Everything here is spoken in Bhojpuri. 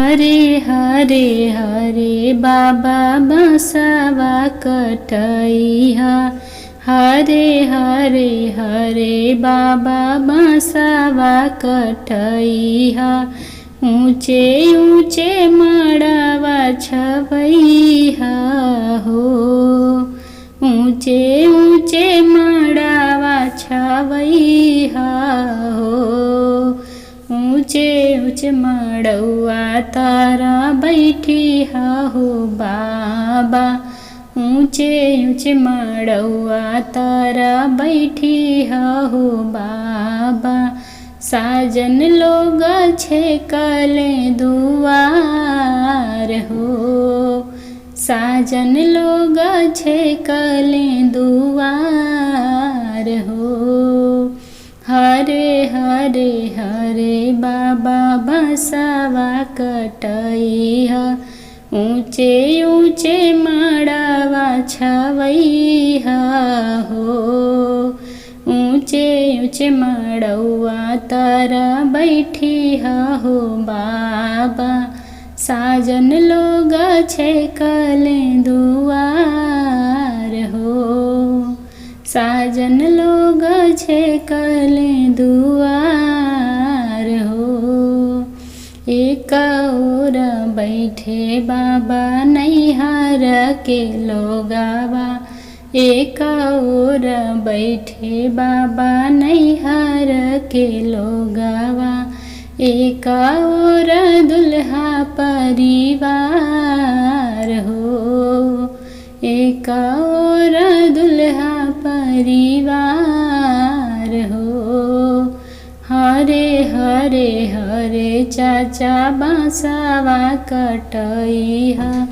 हरे हरे हरे बाबा बसवा कटैहा। हरे हरे हरे बाबा बसवा कटैहा। ऊँचे ऊँचे मड़वा छवैहा हो। ऊँचे ऊँचे मड़वा छवैहा हो। ऊँचे ऊँचे मड़वा तारा बैठिहा हो बाबा। ऊँचे ऊँचे मड़वा तारा बैठिहा हो बाबा। साजन लोग छेकले दुआर हो। साजन लोग छेकले दुआर हो। हरे हरे हरे बाबा बसवा कटैहा। ऊँचे ऊँचे मड़वा छवैहा हो। ऊँचे ऊँचे मड़वा तारा बैठिहा हो बाबा। साजन लोग छेकले दुआर हो। साजन लोग छेकले दुआर हो। एक ओर बैठे बाबा नैहर के लोगावा। एक ओर बैठे बाबा नैहर के लोगावा। एक ओर दुल्हा परिवार हो। एक ओर दुल्हा परिवार हो। हरे हरे हरे चाचा बसवा कटैहा।